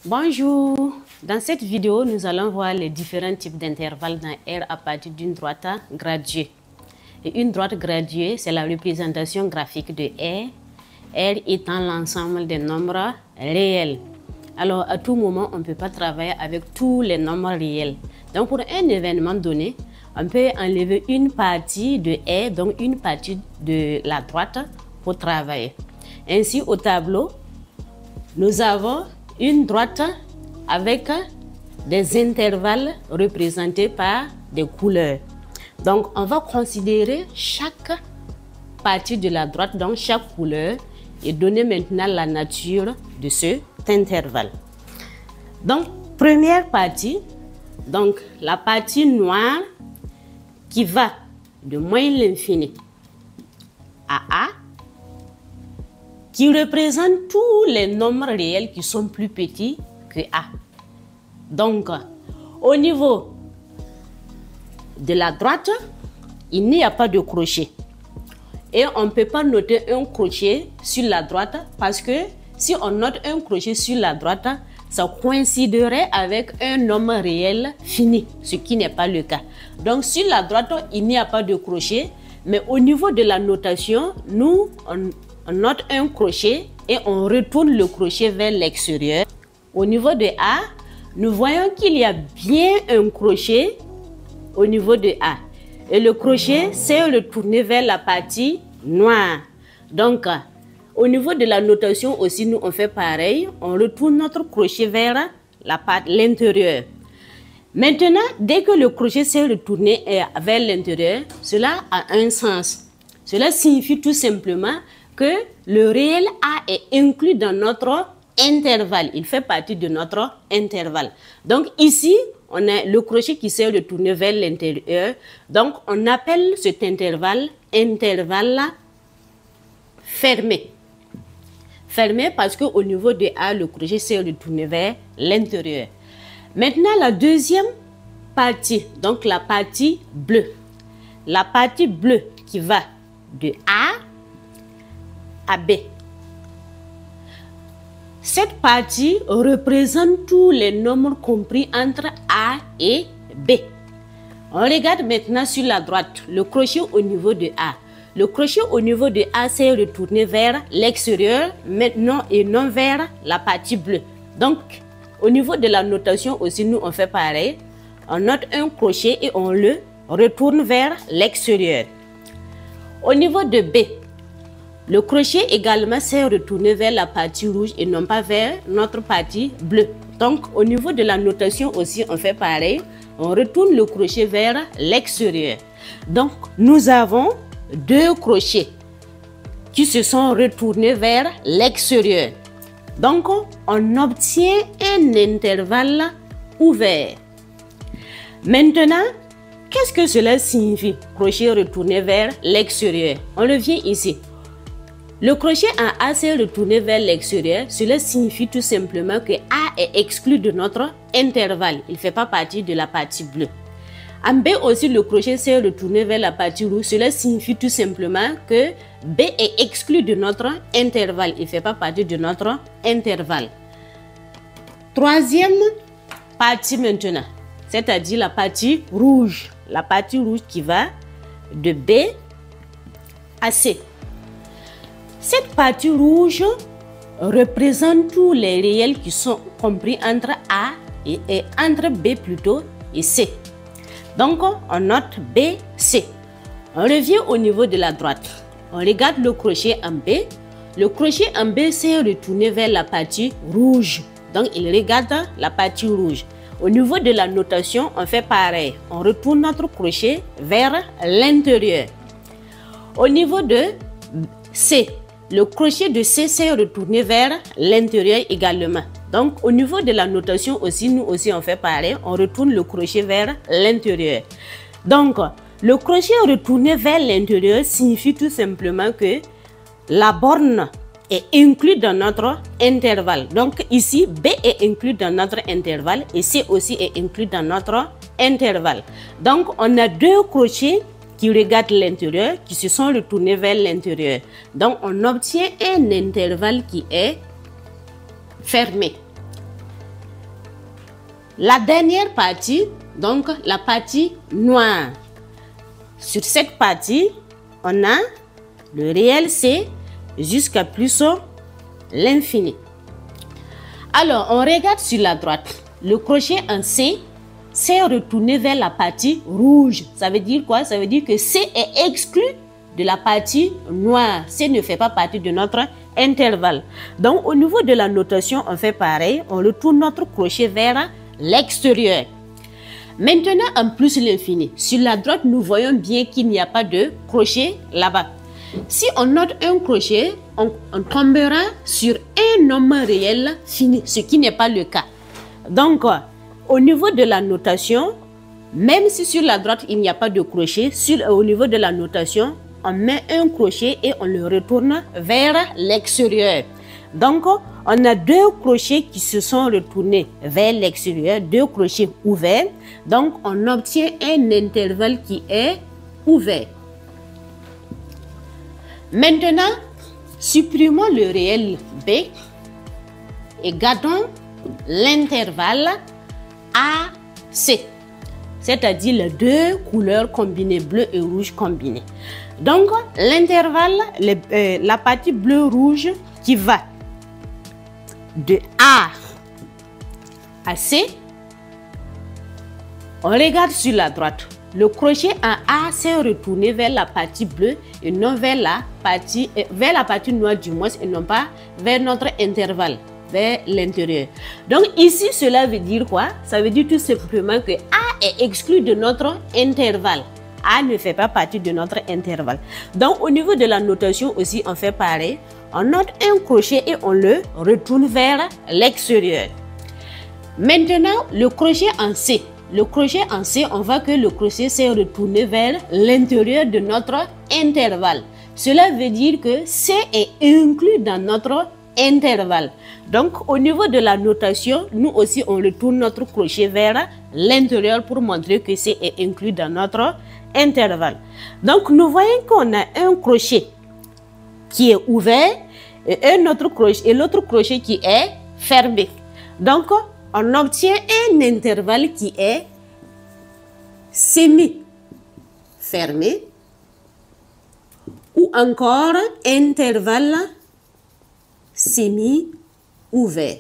Bonjour, dans cette vidéo, nous allons voir les différents types d'intervalles dans R à partir d'une droite graduée. Et une droite graduée, c'est la représentation graphique de R, R étant l'ensemble des nombres réels. Alors, à tout moment, on ne peut pas travailler avec tous les nombres réels. Donc, pour un événement donné, on peut enlever une partie de R, donc une partie de la droite pour travailler. Ainsi, au tableau, nous avons une droite avec des intervalles représentés par des couleurs. Donc, on va considérer chaque partie de la droite, donc chaque couleur, et donner maintenant la nature de cet intervalle. Donc, première partie, donc la partie noire qui va de moins l'infini à A, qui représente tous les nombres réels qui sont plus petits que A. Donc, au niveau de la droite, il n'y a pas de crochet. Et on ne peut pas noter un crochet sur la droite parce que si on note un crochet sur la droite, ça coïnciderait avec un nombre réel fini, ce qui n'est pas le cas. Donc, sur la droite, il n'y a pas de crochet, mais au niveau de la notation, nous, on note un crochet et on retourne le crochet vers l'extérieur. Au niveau de A, nous voyons qu'il y a bien un crochet au niveau de A. Et le crochet s'est retourné vers la partie noire. Donc, au niveau de la notation aussi, nous on fait pareil. On retourne notre crochet vers l'intérieur. Maintenant, dès que le crochet s'est retourné vers l'intérieur, cela a un sens. Cela signifie tout simplement que le réel A est inclus dans notre intervalle. Il fait partie de notre intervalle. Donc ici, on a le crochet qui s'est retourné vers l'intérieur. Donc on appelle cet intervalle fermé. Fermé parce qu'au niveau de A, le crochet s'est retourné vers l'intérieur. Maintenant, la deuxième partie, donc la partie bleue. La partie bleue qui va de A à B. Cette partie représente tous les nombres compris entre A et B. On regarde maintenant sur la droite, le crochet au niveau de A. Le crochet au niveau de A s'est retourné vers l'extérieur maintenant et non vers la partie bleue. Donc, au niveau de la notation aussi, nous on fait pareil. On note un crochet et on le retourne vers l'extérieur. Au niveau de B, le crochet également s'est retourné vers la partie rouge et non pas vers notre partie bleue. Donc, au niveau de la notation aussi, on fait pareil. On retourne le crochet vers l'extérieur. Donc, nous avons deux crochets qui se sont retournés vers l'extérieur. Donc, on obtient un intervalle ouvert. Maintenant, qu'est-ce que cela signifie, crochet retourné vers l'extérieur? On revient ici. Le crochet en A s'est retourné vers l'extérieur. Cela signifie tout simplement que A est exclu de notre intervalle. Il ne fait pas partie de la partie bleue. En B aussi, le crochet s'est retourné vers la partie rouge. Cela signifie tout simplement que B est exclu de notre intervalle. Il ne fait pas partie de notre intervalle. Troisième partie maintenant, c'est-à-dire la partie rouge. La partie rouge qui va de B à C. Cette partie rouge représente tous les réels qui sont compris entre A et entre B plutôt et C. Donc, on note B, C. On revient au niveau de la droite. On regarde le crochet en B. Le crochet en B s'est retourné vers la partie rouge. Donc, il regarde la partie rouge. Au niveau de la notation, on fait pareil. On retourne notre crochet vers l'intérieur. Au niveau de C, le crochet de C s'est retourné vers l'intérieur également. Donc, au niveau de la notation aussi, nous aussi on fait pareil. On retourne le crochet vers l'intérieur. Donc, le crochet retourné vers l'intérieur signifie tout simplement que la borne est inclus dans notre intervalle. Donc ici, B est inclus dans notre intervalle et C aussi est inclus dans notre intervalle. Donc on a deux crochets qui regardent l'intérieur, qui se sont retournés vers l'intérieur. Donc on obtient un intervalle qui est fermé. La dernière partie, donc la partie noire. Sur cette partie, on a le réel C jusqu'à plus l'infini. Alors, on regarde sur la droite. Le crochet en C s'est retourné vers la partie rouge. Ça veut dire quoi? Ça veut dire que C est exclu de la partie noire. C ne fait pas partie de notre intervalle. Donc, au niveau de la notation, on fait pareil. On retourne notre crochet vers l'extérieur. Maintenant, en plus l'infini. Sur la droite, nous voyons bien qu'il n'y a pas de crochet là-bas. Si on note un crochet, on tombera sur un nombre réel fini, ce qui n'est pas le cas. Donc, au niveau de la notation, même si sur la droite, il n'y a pas de crochet, au niveau de la notation, on met un crochet et on le retourne vers l'extérieur. Donc, on a deux crochets qui se sont retournés vers l'extérieur, deux crochets ouverts. Donc, on obtient un intervalle qui est ouvert. Maintenant, supprimons le réel B et gardons l'intervalle AC, c'est-à-dire les deux couleurs combinées, bleu et rouge combinées. Donc, l'intervalle, la partie bleu-rouge qui va de A à C, on regarde sur la droite. Le crochet en A s'est retourné vers la partie bleue et non vers la partie noire du moins et non pas vers notre intervalle, vers l'intérieur. Donc ici, cela veut dire quoi? Ça veut dire tout simplement que A est exclu de notre intervalle. A ne fait pas partie de notre intervalle. Donc au niveau de la notation aussi, on fait pareil. On note un crochet et on le retourne vers l'extérieur. Maintenant, le crochet en C. Le crochet en C, on voit que le crochet s'est retourné vers l'intérieur de notre intervalle. Cela veut dire que C est inclus dans notre intervalle. Donc, au niveau de la notation, nous aussi, on retourne notre crochet vers l'intérieur pour montrer que C est inclus dans notre intervalle. Donc, nous voyons qu'on a un crochet qui est ouvert et l'autre crochet qui est fermé. Donc, on obtient un intervalle qui est semi-fermé ou encore intervalle semi-ouvert.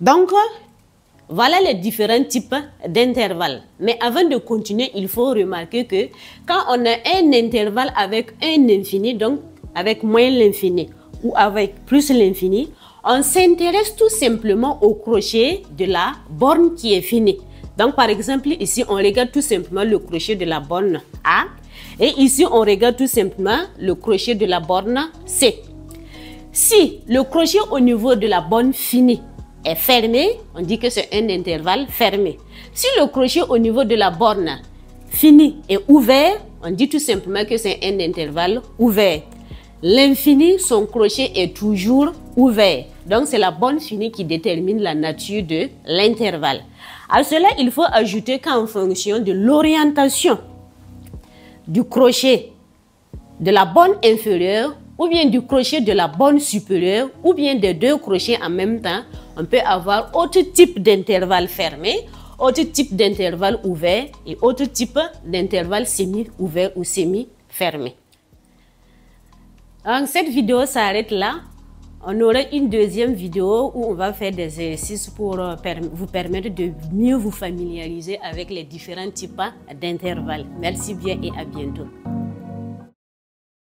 Donc, voilà les différents types d'intervalles. Mais avant de continuer, il faut remarquer que quand on a un intervalle avec un infini, donc avec moins l'infini ou avec plus l'infini, on s'intéresse tout simplement au crochet de la borne qui est finie. Donc, par exemple, ici, on regarde tout simplement le crochet de la borne A. Et ici, on regarde tout simplement le crochet de la borne C. Si le crochet au niveau de la borne finie est fermé, on dit que c'est un intervalle fermé. Si le crochet au niveau de la borne finie est ouvert, on dit tout simplement que c'est un intervalle ouvert. L'infini, son crochet est toujours ouvert. Donc, c'est la borne finie qui détermine la nature de l'intervalle. À cela, il faut ajouter qu'en fonction de l'orientation du crochet de la borne inférieure ou bien du crochet de la borne supérieure ou bien des deux crochets en même temps, on peut avoir autre type d'intervalle fermé, autre type d'intervalle ouvert et autre type d'intervalle semi-ouvert ou semi-fermé. Donc, cette vidéo s'arrête là. On aura une deuxième vidéo où on va faire des exercices pour vous permettre de mieux vous familiariser avec les différents types d'intervalles. Merci bien et à bientôt.